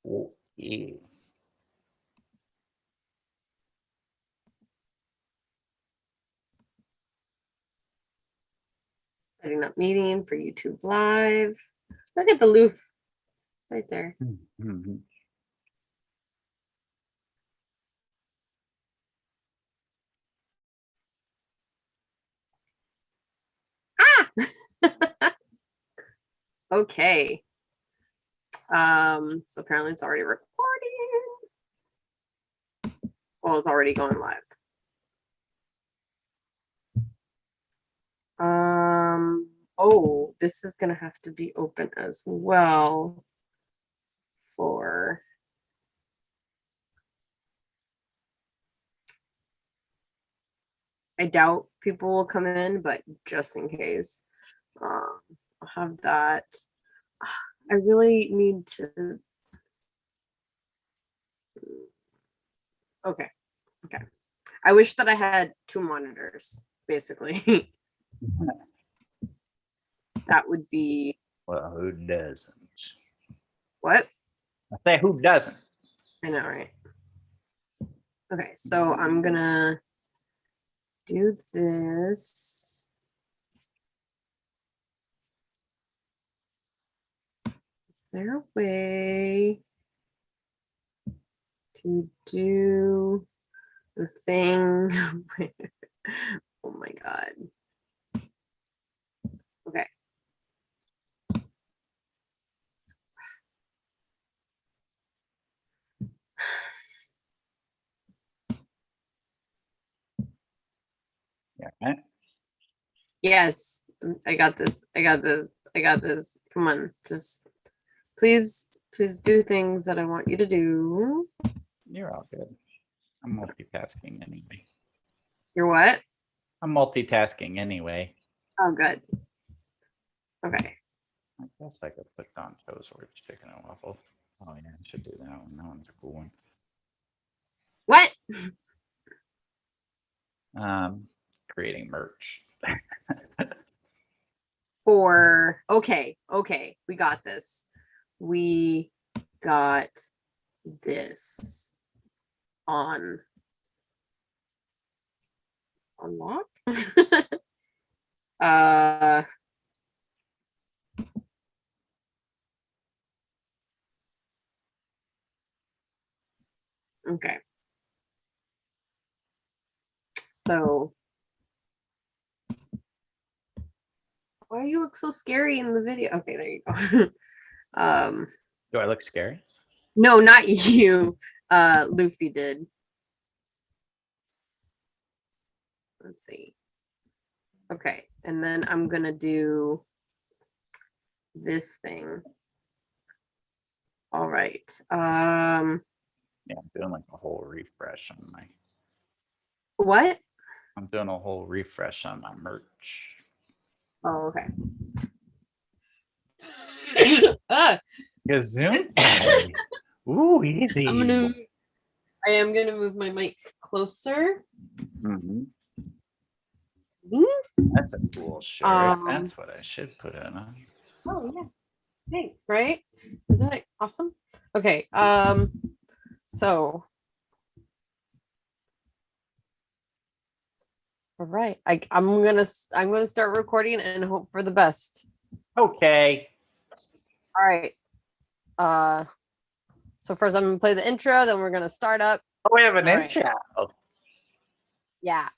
Oh, yeah. Setting up meeting for YouTube Live. Look at the loof right there. Mm-hmm. Okay. So apparently it's already recording. Well, it's already going live. Oh, this is gonna have to be open as well for I doubt people will come in, but just in case. I'll have that. I really need to. Okay. Okay. I wish that I had 2 monitors, basically. That would be Well, who doesn't? what? I say, who doesn't? I know, right? Okay, so I'm gonna do this. Is there a way to do the thing? Oh my god. Okay. Yeah, right? Yes, I got this. I got this. I got this. Come on, just please do things that I want you to do. You're all good. I'm multitasking anyway. You're what? I'm multitasking anyway. Oh, good. Okay. I guess I could put on toast or chicken and waffles. Oh yeah, I should do that one. That one's a cool one. What? Creating merch. For okay, we got this. We got this on unlock. Okay. So why you look so scary in the video? Okay, there you go. Do I look scary? No, not you. Luffy did. Let's see. Okay, and then I'm gonna do this thing. All right. Yeah, I'm doing like a whole refresh on my. What? I'm doing a whole refresh on my merch. Oh, okay. Gazoom. Ooh, easy. I am gonna move my mic closer. Mm-hmm. Hmm? That's a cool shirt. That's what I should put it on. Oh yeah. Thanks, right? Isn't it awesome? Okay. So all right. I'm gonna start recording and hope for the best. Okay. All right. So first I'm gonna play the intro, then we're gonna start up. Oh, we have an All right. intro. Yeah.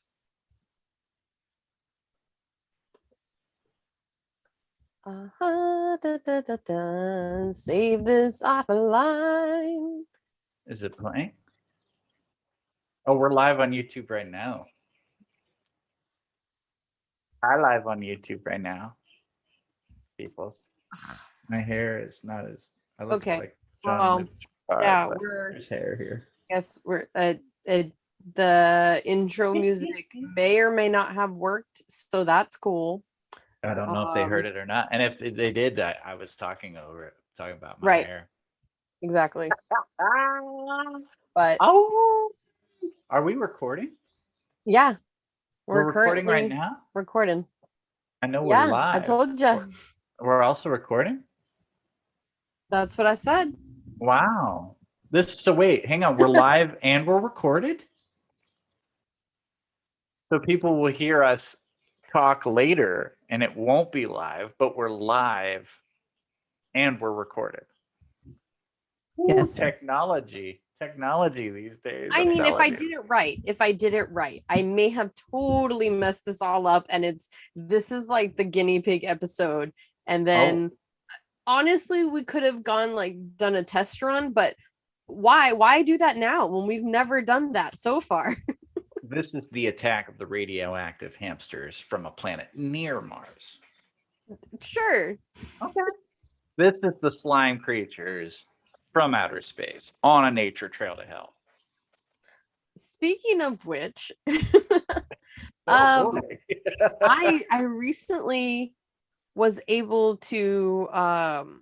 Save this offline. Is it playing? Oh, we're live on YouTube right now. I'm live on YouTube right now. Peoples. My hair is not as. I look Okay. like Well, yeah, there's hair here. Yes, we're the intro music may or may not have worked, so that's cool. I don't know if they heard it or not. And if they did, I was talking over it, talking about my Right. hair. Exactly. But are we recording? Yeah, We're recording right now. Recording. I know we're live. I told you. We're also recording. That's what I said. Wow. So wait, hang on. We're live and we're recorded? So people will hear us talk later and it won't be live, but we're live and we're recorded. Yes, Ooh, sir. Technology these days. I I'm mean, if I telling you. did it right, I may have totally messed this all up. And this is like the guinea pig episode. And then honestly, we could have done a test run, but why do that now when we've never done that so far? This is the attack of the radioactive hamsters from a planet near Mars. Sure. Okay. This is the slime creatures from outer space on a nature trail to hell. Speaking of which, Oh um boy. I recently was able to Mhm.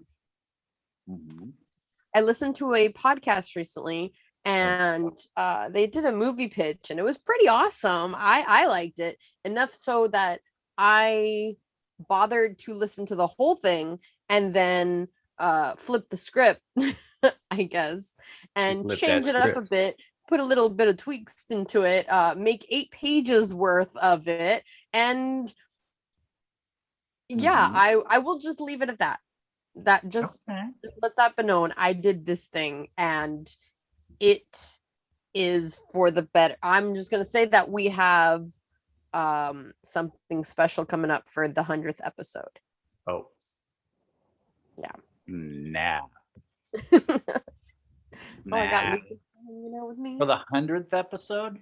I listened to a podcast recently, and they did a movie pitch, and it was pretty awesome. I liked it enough so that I bothered to listen to the whole thing and then flip the script, I guess, and Flip that change it up a script. bit, put a little bit of tweaks into it, make 8 pages worth of it, and yeah, Mhm. I will just leave it at that. Just Okay. let that be known. I did this thing, and it is for the better. I'm just gonna say that we have something special coming up for the 100th episode. Oh. Yeah. Nah. Oh, I got Nah. Lucas hanging out with me For the 100th episode?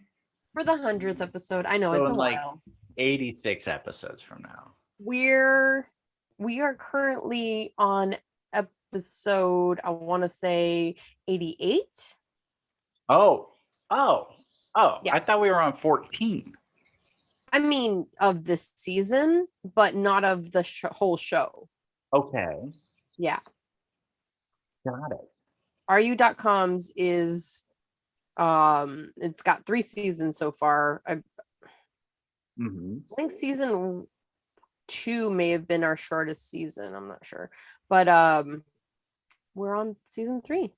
for the 100th episode. I know So it's in a like while. 86 episodes from now. We are currently on episode, I want to say 88. Oh. Oh. Oh. Yeah. I thought we were on 14. I mean, of this season, but not of the whole show. Okay. Yeah. Got it. RuDotcomz is it's got 3 seasons so far. I Mm-hmm. think season 2 may have been our shortest season. I'm not sure. But we're on season 3.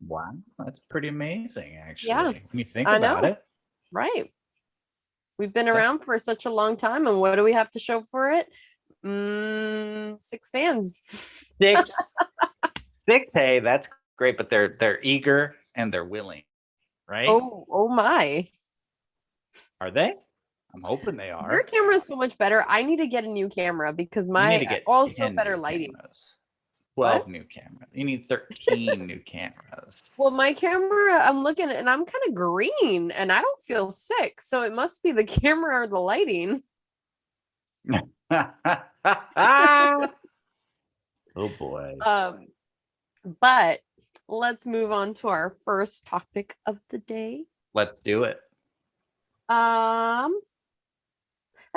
Wow. That's pretty amazing, actually. Yeah. When you think I about know. it. Right. We've been That- around for such a long time, and what do we have to show for it? 6 fans. 6. 6. Hey, that's great, but they're eager and they're willing, right? Oh my. Are they? I'm hoping they Your are. camera is so much better. I need to get a new camera because You need to my get also 10 better new lighting. cameras. 12 What? new cameras. You need 13 new cameras. Well, my camera, I'm looking and I'm kind of green and I don't feel sick. So it must be the camera or the lighting. Oh boy. But let's move on to our first topic of the day. Let's do it. Have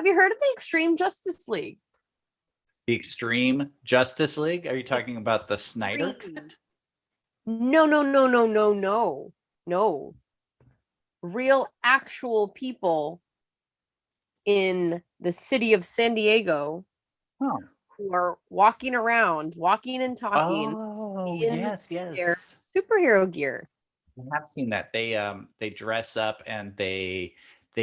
you heard of the Extreme Justice League? The Extreme Justice League? Are you talking about the Snyder Extreme. Cut? No. Real actual people in the city of San Diego Oh. who are walking around, walking and talking Oh, in yes, their yes. superhero gear. I have seen that. They dress up and they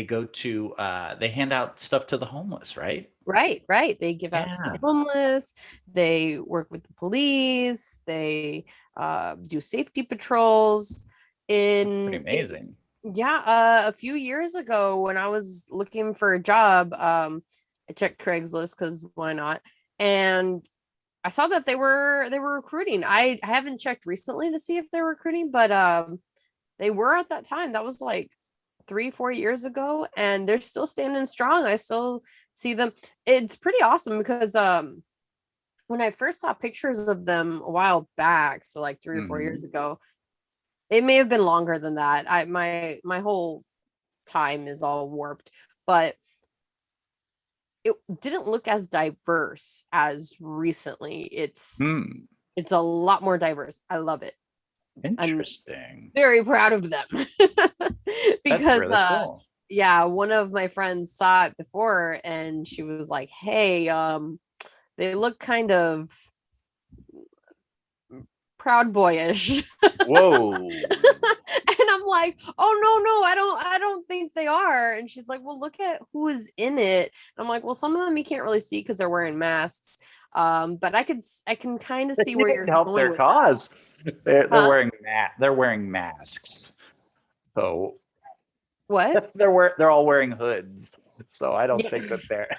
go to they hand out stuff to the homeless, right? Right. They give out to Yeah. the homeless. They work with the police. They do safety patrols. Pretty amazing. A few years ago when I was looking for a job, I checked Craigslist because why not? And I saw that they were recruiting. I haven't checked recently to see if they're recruiting, but they were at that time. That was like 3-4 years ago, and they're still standing strong. I still see them. It's pretty awesome because when I first saw pictures of them a while back, so like 3 or 4 years ago, it may have been longer than that. My whole time is all warped, but it didn't look as diverse as recently. It's a lot more diverse. I love it. Interesting. I'm very proud of them because That's really cool. Yeah, one of my friends saw it before and she was like, hey, they look kind of Proud Boyish. Whoa. And I'm like, oh no, I don't think they are. And she's like, well, look at who is in it. And I'm like, well, some of them you can't really see because they're wearing masks. But I can kind of see where you're help going their with cause. They're Huh? wearing masks. So What? they're all wearing hoods. So I don't Yeah. think that they're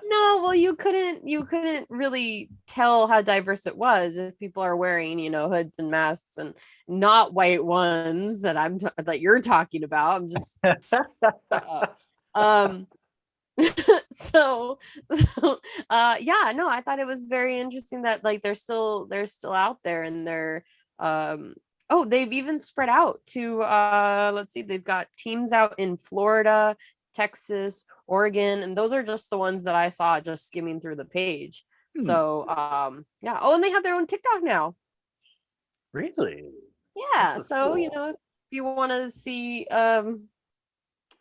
No, well, you couldn't really tell how diverse it was if people are wearing, hoods and masks and not white ones that you're talking about. I'm just shut up. Um, so, yeah, no, I thought it was very interesting that like they're still out there and they're oh, they've even spread out to let's see, they've got teams out in Florida, Texas, Oregon, and those are just the ones that I saw just skimming through the page. So yeah. Oh, and they have their own TikTok now. really. Yeah. That's So, cool. if you want to see a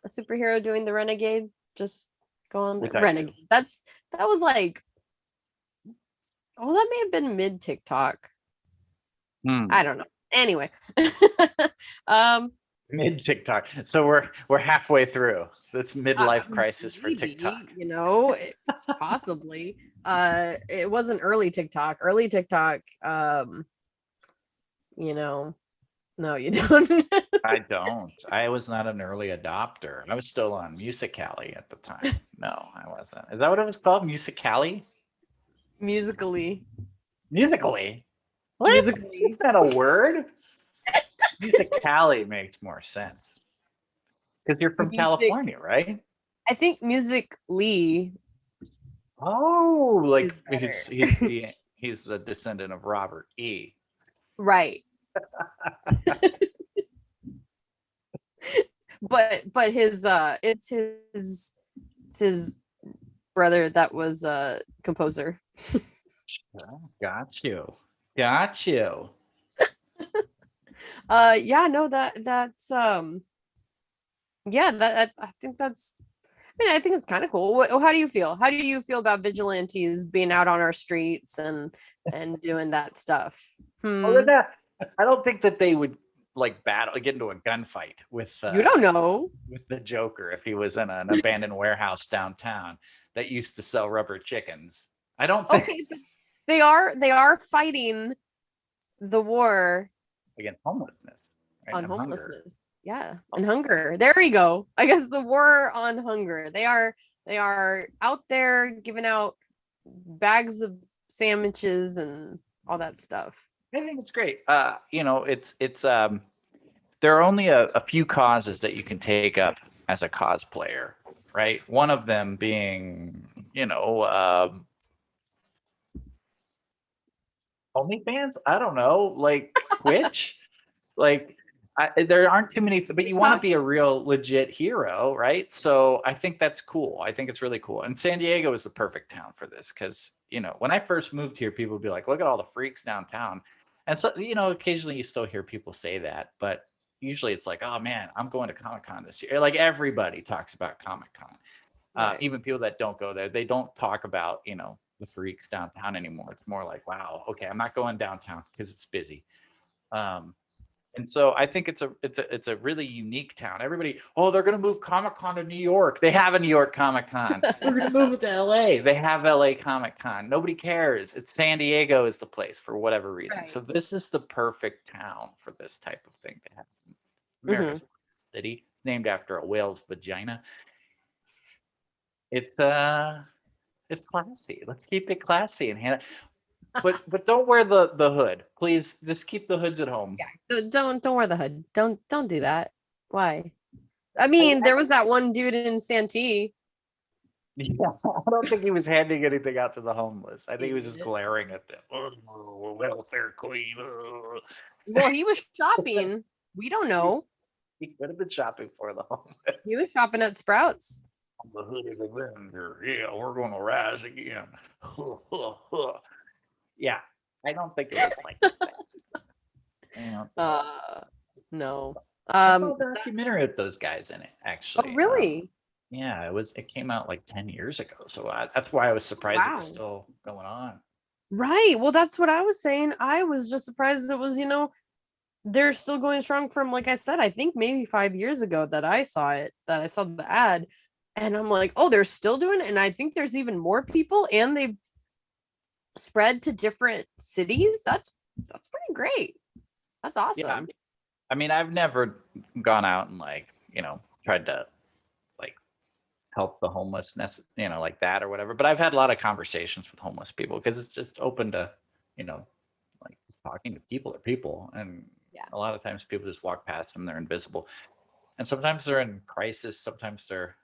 superhero doing the renegade, just go on Which there. I do. Renegade. That was like, oh, that may have been mid TikTok. I don't know. Anyway. um Mid TikTok. So we're halfway through this midlife crisis for maybe, TikTok. possibly. It wasn't early TikTok. Early TikTok, no, you don't. I don't. I was not an early adopter. I was still on Musical.ly at the time. No, I wasn't. Is that what it was called? Musical.ly? Musically. Musically? What? Musically. Is that a word? Musical.ly makes more sense. Because you're from California, right? I think Musically Oh, like is better. he's the descendant of Robert E. Right. But it's his brother that was a composer. Oh, got you. Got you. Yeah, no, that's yeah, that I think I think it's kind of cool. How do you feel? How do you feel about vigilantes being out on our streets and doing that stuff? Oh, they're not, I don't think that they would like get into a gunfight with You don't know. with the Joker if he was in an abandoned warehouse downtown that used to sell rubber chickens. I don't think Okay, but they are fighting the war against homelessness, right? on And hunger. homelessness. Yeah, and hunger. There we go. I guess the war on hunger. They are out there giving out bags of sandwiches and all that stuff. I think it's great. It's there are only a few causes that you can take up as a cosplayer, right? One of them being, OnlyFans. I don't know, like Twitch, like there aren't too many, but you want to be a real legit hero, right? So I think that's cool. I think it's really cool. And San Diego is the perfect town for this because, when I first moved here, people would be like, look at all the freaks downtown. And so, occasionally you still hear people say that, but usually it's like, oh man, I'm going to Comic-Con this year. Like everybody talks about Comic-Con. Right. Even people that don't go there, they don't talk about, the freaks downtown anymore. It's more like, wow, okay, I'm not going downtown because it's busy. And so I think it's a really unique town. Everybody, oh, they're going to move Comic-Con to New York. They have a New York Comic-Con. They're going to move it to LA. They have LA Comic-Con. Nobody cares. It's San Diego is the place for whatever reason. Right. So this is the perfect town for this type of thing to happen. America's city, named after a whale's vagina. It's classy. Let's keep it classy and hand it. But don't wear the hood, please. Just keep the hoods at home. Yeah. Don't wear the hood. Don't do that. Why? I mean, there was that one dude in Santee. Yeah, I don't think he was handing anything out to the homeless. I think he was just glaring at them. Oh, welfare queen. Oh. Well, he was shopping. We don't know. He could have been shopping for the homeless. He was shopping at Sprouts. The hood is a vendor. Yeah, we're going to rise again. Yeah, I don't think it was like that. No. I saw a documentary with those guys in it, actually. Oh, really? Yeah, it came out like 10 years ago. So that's why I was surprised it was still going on. Right. Well, that's what I was saying. I was just surprised it was, they're still going strong from, like I said, I think maybe 5 years ago that I saw it, that I saw the ad. And I'm like, oh, they're still doing it. And I think there's even more people and they've spread to different cities. That's pretty great. That's Yeah, awesome. I mean, I've never gone out and like, tried to like help the homelessness, like that or whatever. But I've had a lot of conversations with homeless people because it's just open to, you know, like talking to people are people. And Yeah. a lot of times people just walk past them, they're invisible. And sometimes they're in crisis, sometimes they're,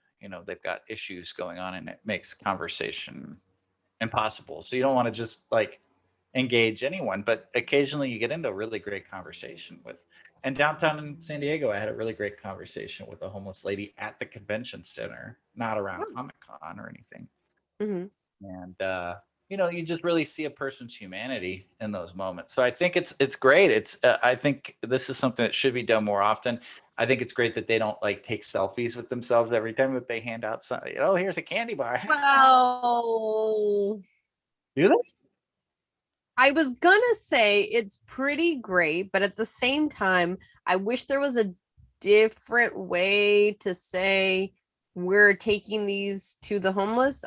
they've got issues going on and it makes conversation impossible. So you don't want to just like engage anyone, but occasionally you get into a really great conversation with. And downtown in San Diego, I had a really great conversation with a homeless lady at the convention center, not around Comic Con or anything. Mm-hmm. And you just really see a person's humanity in those moments. So I think it's great. I think this is something that should be done more often. I think it's great that they don't like take selfies with themselves every time that they hand out something. Oh, here's a candy bar. Well, Do they? I was gonna say it's pretty great, but at the same time, I wish there was a different way to say we're taking these to the homeless.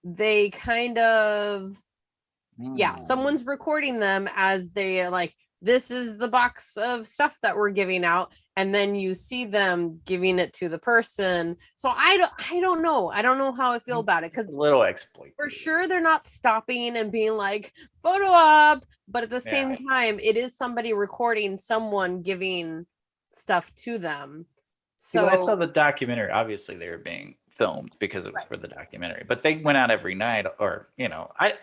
They kind of, yeah, someone's recording them as they like, this is the box of stuff that we're giving out, and then you see them giving it to the person. So I don't know. I don't know how I feel about it, because A little exploit. for sure they're not stopping and being like photo op, but at the same Yeah. time it is somebody recording someone giving stuff to them. See, when I saw So the documentary, obviously they were being filmed because it was right. for the documentary, but they went out every night, or I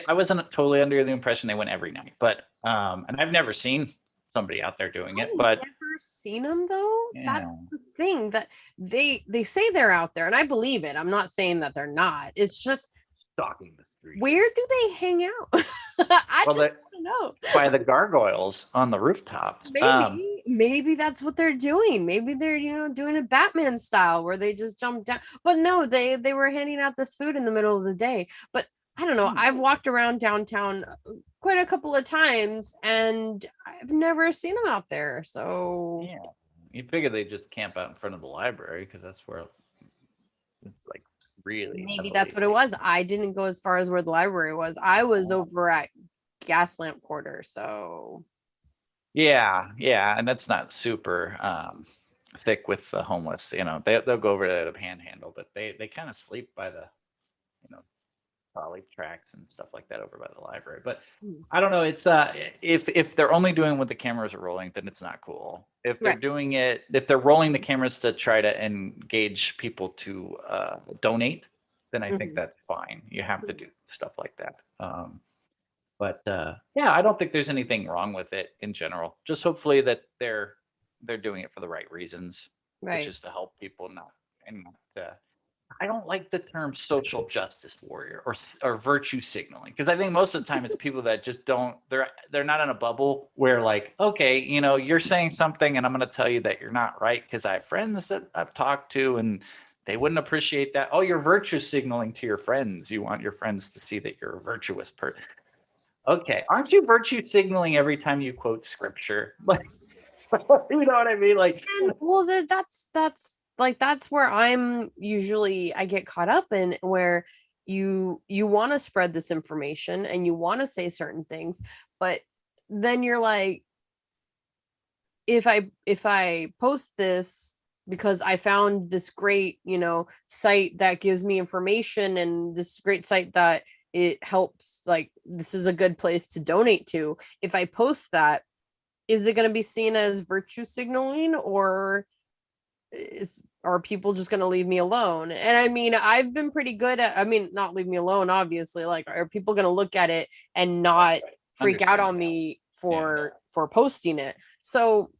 wasn't totally under the impression they went every night, but and I've never seen somebody out there doing it, I've but never seen them though. That's yeah, the thing, that they say they're out there and I believe it. I'm not saying that they're not. It's just, stalking the street. where do they hang out? I Well, just want to know. by the gargoyles on the rooftops. Maybe that's what they're doing. Maybe they're, doing a Batman style where they just jump down. But no, they were handing out this food in the middle of the day. But I don't know. I've walked around downtown quite a couple of times and I've never seen them out there. So Yeah, you figure they just camp out in front of the library because that's where it's like really maybe that's what heavily. it was. I didn't go as far as where the library was. I was over at Gaslamp Quarter. So Yeah, and that's not super thick with the homeless. They'll go over to the Panhandle, but they kind of sleep by the trolley tracks and stuff like that over by the library. But I don't know. It's if they're only doing what the cameras are rolling, then it's not cool. If they're right. doing it, if they're rolling the cameras to try to engage people to donate, then I think Mhm. that's fine. You have to do stuff like that. But yeah, I don't think there's anything wrong with it in general. Just hopefully that they're doing it for the right reasons, which Right. is to help people, not and not. I don't like the term social justice warrior or virtue signaling, because I think most of the time it's people that just don't. They're not in a bubble where like, okay, you're saying something and I'm going to tell you that you're not right because I have friends that I've talked to and they wouldn't appreciate that. Oh, you're virtue signaling to your friends. You want your friends to see that you're a virtuous person. Okay, aren't you virtue signaling every time you quote scripture? Like, you know what I mean? Like, And well, that's like, that's where I get caught up in, where you want to spread this information and you want to say certain things, but then you're like, if I post this because I found this great, site that gives me information, and this great site that it helps, like, this is a good place to donate to. If I post that, is it going to be seen as virtue signaling, or are people just going to leave me alone? And I mean, I've been pretty good at, I mean, not leave me alone, obviously. Like, are people going to look at it and not freak out on me for posting it? So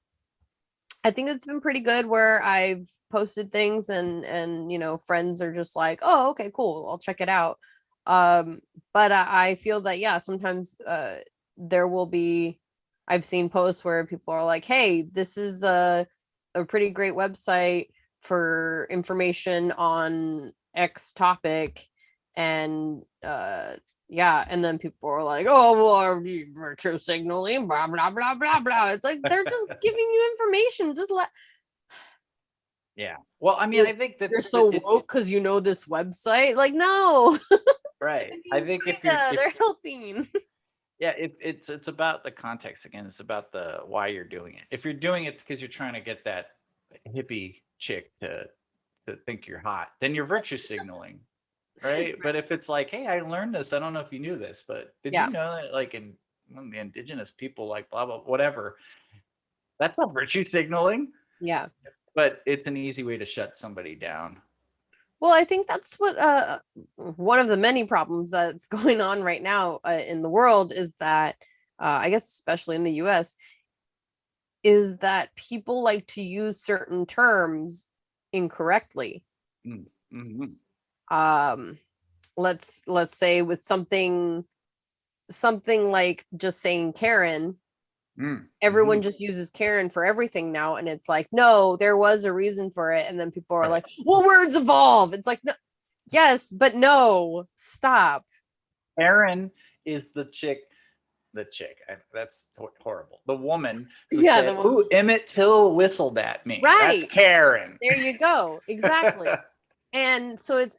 I think it's been pretty good where I've posted things, and friends are just like, oh, okay, cool, I'll check it out. But I feel that, yeah, sometimes there will be, I've seen posts where people are like, hey, this is a pretty great website for information on X topic, and Yeah, and then people are like, "Oh, well, are you virtue signaling?" Blah blah blah blah blah. It's like they're just giving you information. Just let Yeah. Well, I mean, I think that you're so woke because you know this website. Like, no, right. I think if they're helping. yeah, it's about the context again. It's about the why you're doing it. If you're doing it because you're trying to get that hippie chick to think you're hot, then you're virtue signaling, right? But if it's like, hey, I learned this. I don't know if you knew this, but did you Yeah, know that like in indigenous people like blah blah whatever, that's not virtue signaling, yeah. but it's an easy way to shut somebody down. Well, I think that's what one of the many problems that's going on right now in the world is that I guess especially in the US is that people like to use certain terms incorrectly. Mm-hmm. Um let's say with something like just saying Karen, everyone Mm-hmm. just uses Karen for everything now, and it's like, no, there was a reason for it, and then people are Right. like, well, words evolve. It's like, no, yes, but no, stop. Aaron is the chick. That's horrible. The woman who Yeah, said, the one. "Ooh, Emmett Till whistled at me." That's Right. Karen. There you go. Exactly. And so it's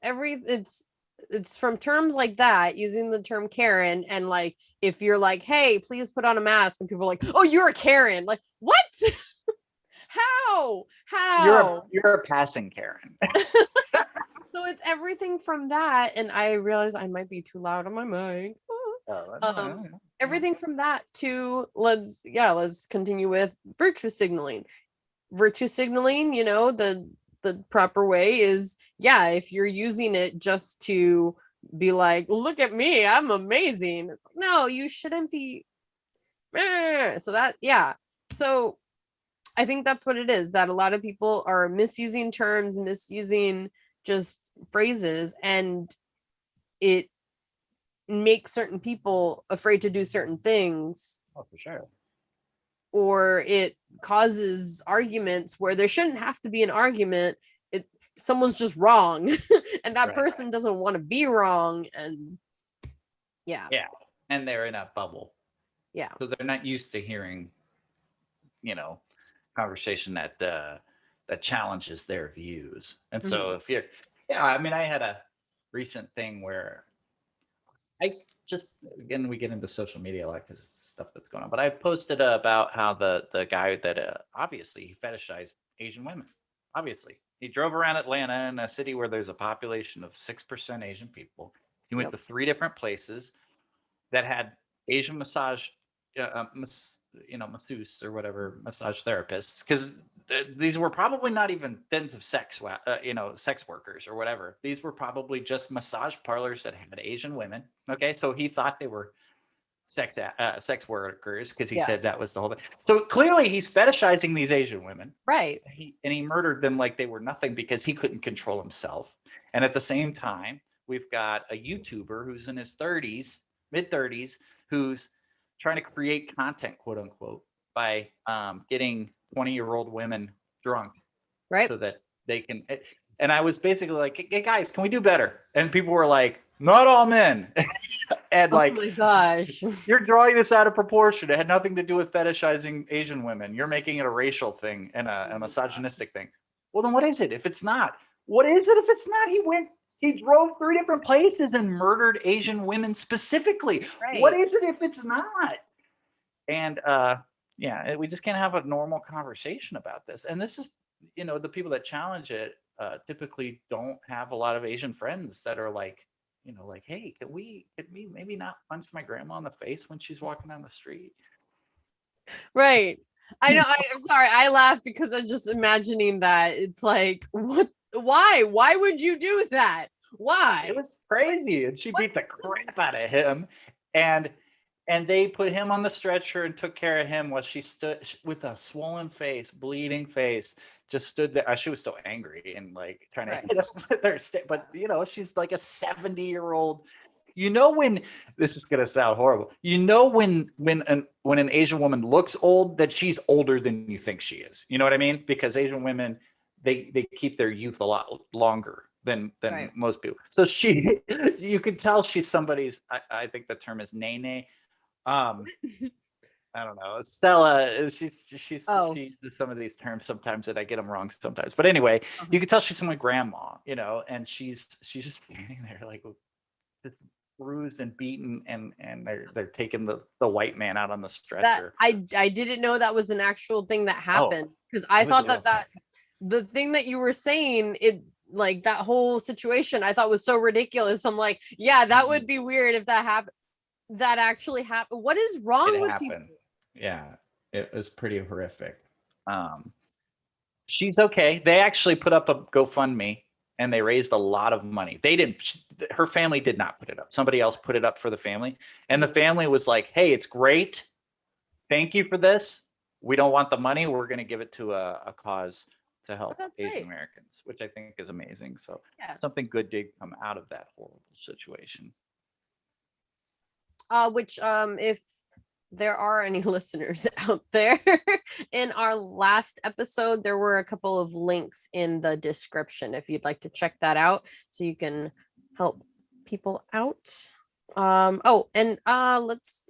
from terms like that, using the term Karen, and like if you're like, hey, please put on a mask, and people are like, oh, you're a Karen. Like, what? How? How? You're a passing Karen. So it's everything from that. And I realize I might be too loud on my mic. um Everything from that to let's continue with virtue signaling, the proper way is, yeah, if you're using it just to be like, look at me, I'm amazing. No, you shouldn't be. So that, yeah. So I think that's what it is, that a lot of people are misusing terms, misusing just phrases, and it makes certain people afraid to do certain things, Oh, for sure. or it causes arguments where there shouldn't have to be an argument. Someone's just wrong and that Right. person doesn't want to be wrong, and yeah, And they're in a bubble, yeah, so they're not used to hearing, conversation that challenges their views. And so if you're, yeah, I mean, I had a recent thing where I just, again, we get into social media like this stuff that's going on, but I posted about how the guy that obviously he fetishized Asian women. Obviously, he drove around Atlanta, in a city where there's a population of 6% Asian people. He went Yep. to 3 different places that had Asian massage, masseuse or whatever, massage therapists, because these were probably not even dens of sex, sex workers or whatever. These were probably just massage parlors that had Asian women. Okay, so he thought they were sex workers because he Yeah. said that was the whole thing. So clearly he's fetishizing these Asian women. Right. He murdered them like they were nothing because he couldn't control himself. And at the same time, we've got a YouTuber who's in his 30s, mid 30s, who's trying to create content, quote unquote, by getting 20-year-old women drunk, Right. so that they can. And I was basically like, hey guys, can we do better? And people were like, not all men. And like, oh my gosh. you're drawing this out of proportion. It had nothing to do with fetishizing Asian women. You're making it a racial thing and a misogynistic thing. Well, then what is it if it's not? What is it if it's not? He drove 3 different places and murdered Asian women specifically. Right. What is it if it's not? And yeah, we just can't have a normal conversation about this. And this is, the people that challenge it typically don't have a lot of Asian friends that are like, like, hey, could we maybe not punch my grandma in the face when she's walking down the street? Right. I know. I'm sorry. I laugh because I'm just imagining that. It's like, what? Why would you do that? Why? It was crazy. And she beat the crap out of him. And they put him on the stretcher and took care of him while she stood with a swollen face, bleeding face, just stood there. She was still angry and like trying to hit him with her stick. But, she's like a 70-year-old. When this is gonna sound horrible. When an Asian woman looks old, that she's older than you think she is. You know what I mean? Because Asian women, they keep their youth a lot longer than Right. most people. So you could tell she's somebody's. I think the term is nene. Um, I don't know. Stella, she Oh. uses some of these terms sometimes that I get them wrong sometimes. But anyway, you can tell she's my grandma, and she's just standing there like just bruised and beaten, and they're taking the white man out on the That stretcher. I didn't know that was an actual thing that happened, because I it was thought that awesome. the thing that you were saying, it like that whole situation I thought was so ridiculous. I'm like, yeah, that would be weird if that happened. That actually happened. What is wrong It with people? happened. Yeah, it was pretty horrific. She's okay. They actually put up a GoFundMe and they raised a lot of money. They didn't, her family did not put it up. Somebody else put it up for the family. And the family was like, hey, it's great. Thank you for this. We don't want the money. We're going to give it to a cause to help That's Asian great. Americans, which I think is amazing. So Yeah. something good did come out of that horrible situation. Which if there are any listeners out there, in our last episode there were a couple of links in the description if you'd like to check that out, so you can help people out. Oh, and let's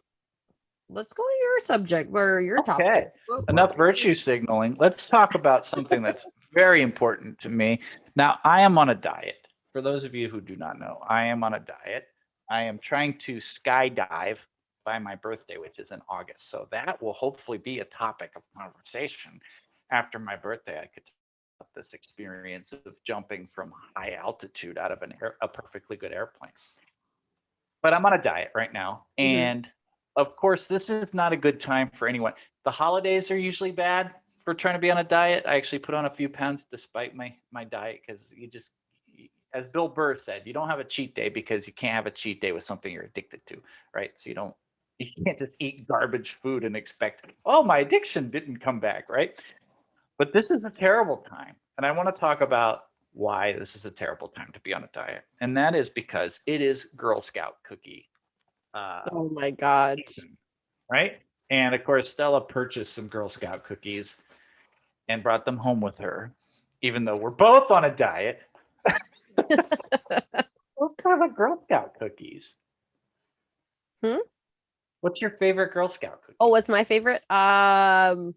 go to your subject or your topic. Okay. Enough virtue signaling. Let's talk about something that's very important to me. Now, I am on a diet. For those of you who do not know, I am on a diet. I am trying to skydive by my birthday, which is in August. So that will hopefully be a topic of conversation after my birthday. I could talk about this experience of jumping from high altitude out of a perfectly good airplane. But I'm on a diet right now, and of course, this is not a good time for anyone. The holidays are usually bad for trying to be on a diet. I actually put on a few pounds despite my diet, because as Bill Burr said, you don't have a cheat day because you can't have a cheat day with something you're addicted to, right? So you can't just eat garbage food and expect, oh, my addiction didn't come back, right? But this is a terrible time, and I want to talk about why this is a terrible time to be on a diet, and that is because it is Girl Scout cookie Oh my god. season, right? And of course, Stella purchased some Girl Scout cookies and brought them home with her, even though we're both on a diet. What kind of Girl Scout cookies? What's your favorite Girl Scout cookie? Oh, what's my favorite? The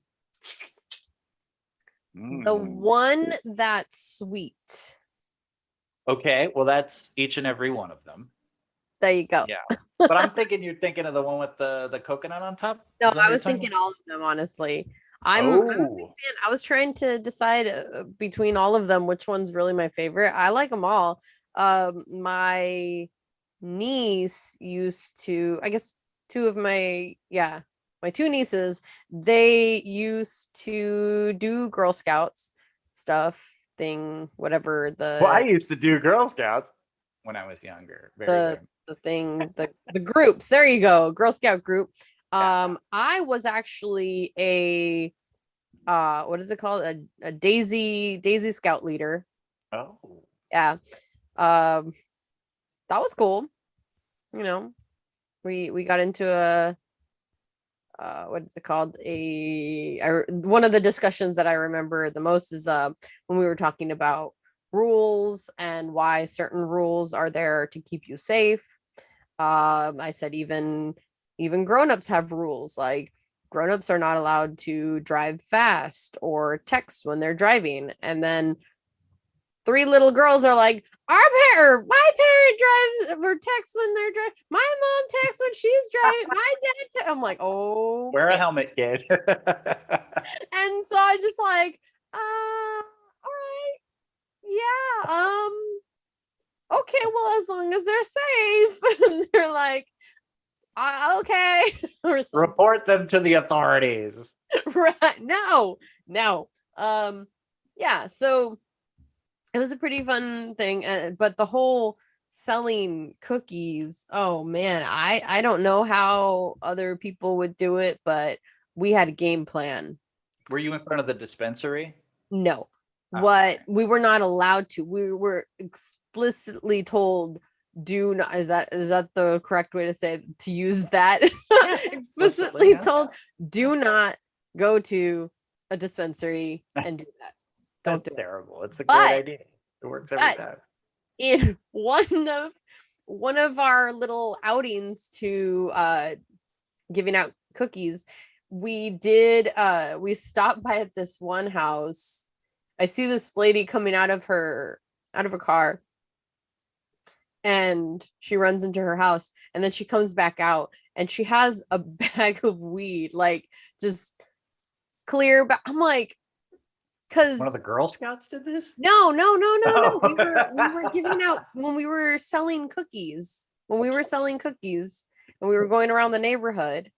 one that's sweet. Okay, well, that's each and every one of them. There you go. Yeah, but I'm thinking you're thinking of the one with the coconut on top. No, I was thinking all of them, honestly. I'm a big fan. I was trying to decide between all of them which one's really my favorite. I like them all. My niece used to, I guess my two nieces, they used to do Girl Scouts stuff, whatever Well, I used to do Girl Scouts when I was younger. The groups. There you go, Girl Scout group. I was actually a what is it called? A Daisy Scout leader. Oh. Yeah. That was cool. We got into a what is it called? One of the discussions that I remember the most is when we were talking about rules and why certain rules are there to keep you safe. I said even grown-ups have rules, like grown-ups are not allowed to drive fast or text when they're driving. And then 3 little girls are like, my parent drives or texts when they're driving. My mom texts when she's driving. My dad I'm like, oh, wear a helmet, kid. And so I just like, all right, yeah, okay, well, as long as they're safe. And they're like, okay. Report them to the authorities. Right. No. Yeah, so it was a pretty fun thing, but the whole selling cookies, oh man, I don't know how other people would do it, but we had a game plan. Were you in front of the dispensary? No. We were not allowed to. We were explicitly told, do not, is that the correct way to say to use that? Explicitly told, do not go to a dispensary and do that. That's terrible. It's a great idea. It works every time. in one of our little outings to giving out cookies, we stopped by at this one house. I see this lady coming out of a car, and she runs into her house, and then she comes back out, and she has a bag of weed, like just clear. But I'm like, One of the because Girl Scouts did this? no. We Oh. were giving out when we were selling cookies. When we were selling cookies, and we were going around the neighborhood,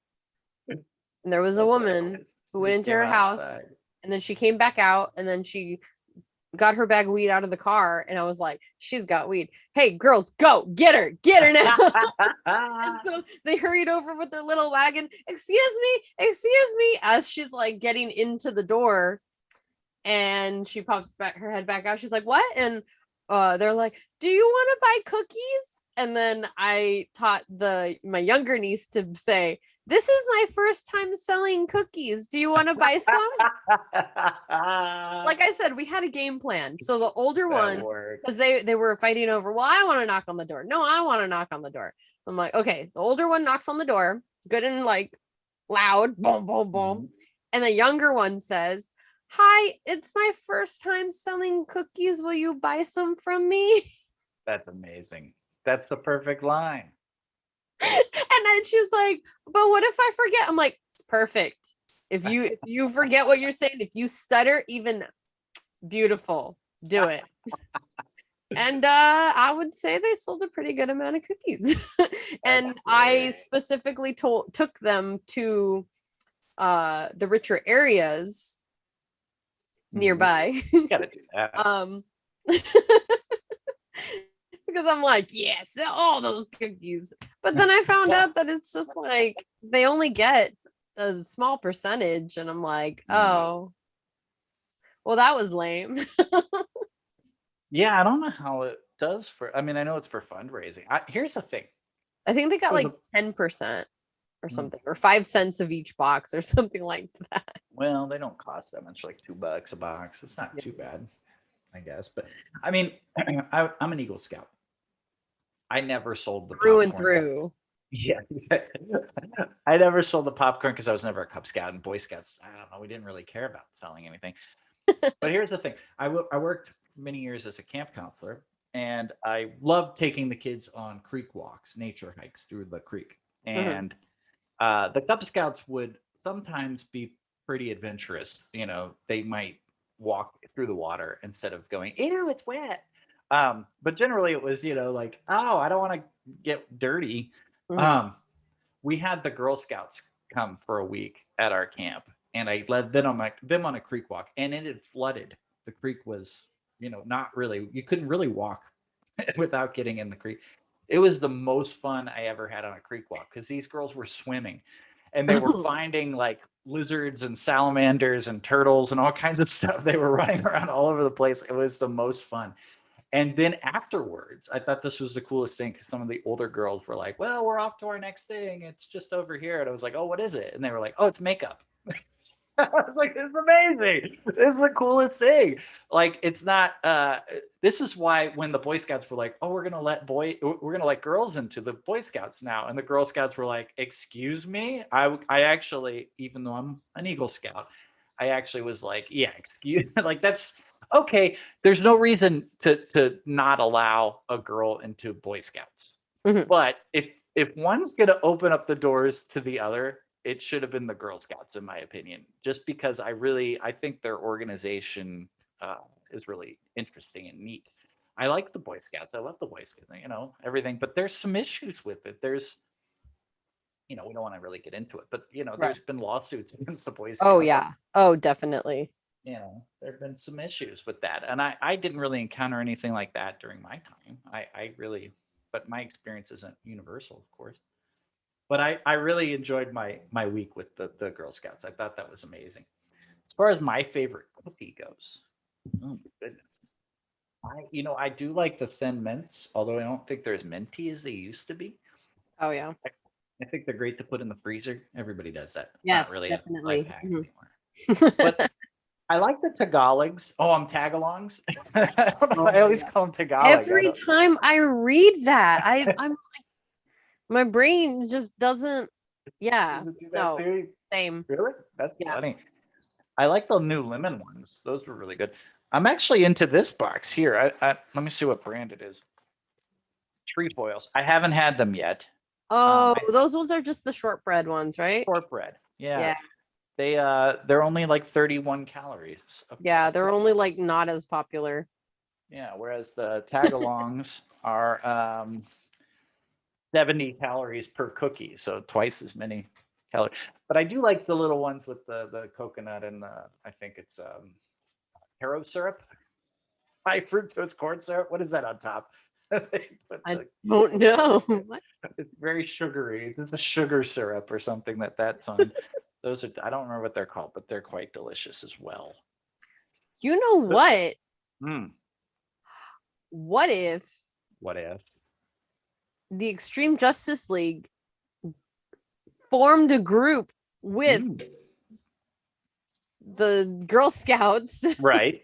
and there was a woman who went She into came her house, outside. and then she came back out, and then she got her bag of weed out of the car, and I was like, she's got weed. Hey, girls, go get her now. And so they hurried over with their little wagon. Excuse me, as she's like getting into the door, and she pops back her head back out. She's like, what? And they're like, do you want to buy cookies? And then I taught my younger niece to say, this is my first time selling cookies. Do you want to buy some? Like I said, we had a game plan. So the older one, because they were fighting over, well, I want to knock on the door. No, I want to knock on the door. So I'm like, okay, the older one knocks on the door, good and like loud, boom, boom, boom. Mm-hmm. And the younger one says, hi, it's my first time selling cookies. Will you buy some from me? That's amazing. That's the perfect line. And then she's like, but what if I forget? I'm like, it's perfect. If you forget what you're saying, if you stutter, even beautiful, do it. And I would say they sold a pretty good amount of cookies. And I specifically took them to the richer areas nearby. You gotta do that. Because I'm like, yes, all those cookies. But then I found out that it's just like they only get a small percentage, and I'm like, oh, well, that was lame. Yeah, I don't know how it does I mean, I know it's for fundraising. Here's the thing. I think they got like 10% or something, or 5 cents of each box or something like that. Well, they don't cost that much, like $2 a box. It's not too bad, I guess. But I mean, I'm an Eagle Scout. I never sold the through popcorn. And through. Yeah, I never sold the popcorn because I was never a Cub Scout, and Boy Scouts, I don't know, we didn't really care about selling anything. But here's the thing. I worked many years as a camp counselor, and I loved taking the kids on creek walks, nature hikes through the creek. And the Cub Scouts would sometimes be pretty adventurous. You know, they might walk through the water instead of going, ew, it's wet. But generally it was, like, oh, I don't want to get dirty. We had the Girl Scouts come for a week at our camp, and I led them on a creek walk, and it had flooded. The creek was, not really, you couldn't really walk without getting in the creek. It was the most fun I ever had on a creek walk, because these girls were swimming, and they were finding like lizards and salamanders and turtles and all kinds of stuff. They were running around all over the place. It was the most fun. And then afterwards, I thought this was the coolest thing, because some of the older girls were like, well, we're off to our next thing. It's just over here. And I was like, oh, what is it? And they were like, oh, it's makeup. I was like, this is amazing. This is the coolest thing. Like, it's not, this is why when the Boy Scouts were like, oh, we're going to let girls into the Boy Scouts now. And the Girl Scouts were like, excuse me. I actually, even though I'm an Eagle Scout, I actually was like, yeah, excuse me. Like, that's okay. There's no reason to not allow a girl into Boy Scouts. But if one's going to open up the doors to the other, it should have been the Girl Scouts, in my opinion, just because I think their organization is really interesting and neat. I like the Boy Scouts. I love the Boy Scouts, everything, but there's some issues with it. There's, we don't want to really get into it, but there's been lawsuits against the Boy Scouts. Oh yeah. Oh, definitely. There've been some issues with that. And I didn't really encounter anything like that during my time. But my experience isn't universal, of course. But I really enjoyed my week with the Girl Scouts. I thought that was amazing. As far as my favorite cookie goes, oh my goodness. I do like the Thin Mints, although I don't think they're as minty as they used to be. Oh yeah. I think they're great to put in the freezer. Everybody does that. Yes, Not really definitely. a life hack anymore. But I like the Tagalogs. Oh, I'm Tagalongs. I don't know. Oh I my always God. call them Tagalog. Every time I read that, I'm my brain just doesn't. Yeah, Does it do that no, too? same. Really? That's Yeah. funny. I like the new lemon ones. Those were really good. I'm actually into this box here. Let me see what brand it is. Trefoils. I haven't had them yet. Oh, those ones are just the shortbread ones, right? Shortbread. Yeah. Yeah. They're only like 31 calories. Yeah, they're only like not as popular. Yeah, whereas the tagalongs are 70 calories per cookie, so twice as many calories. But I do like the little ones with the coconut and I think it's taro syrup, high fructose corn syrup. What is that on top? I don't know. What? It's very sugary. It's a sugar syrup or something that's on. Those are, I don't remember what they're called, but they're quite delicious as well. You know So- what? Mm, What if what if? the Extreme Justice League formed a group with the Girl Scouts Right.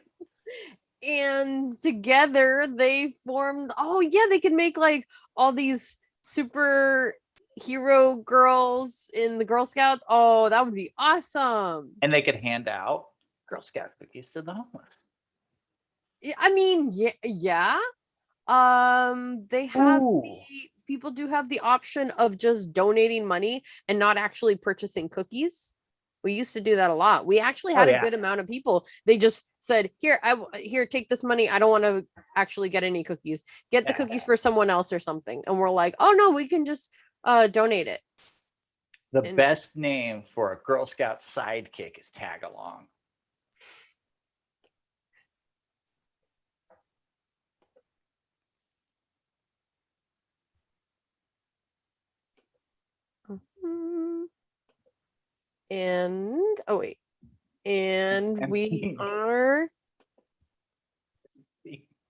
and together they formed, oh yeah, they could make like all these super hero girls in the Girl Scouts. Oh, that would be awesome. And they could hand out Girl Scout cookies to the homeless. I mean, yeah. They have people do have the option of just donating money and not actually purchasing cookies. We used to do that a lot. We actually had a good amount of people. They just said, "Here, take this money. I don't want to actually get any cookies. Get the cookies for someone else or something." And we're like, "Oh no, we can just donate it." The best name for a Girl Scout sidekick is Tag Along. And oh wait, and we are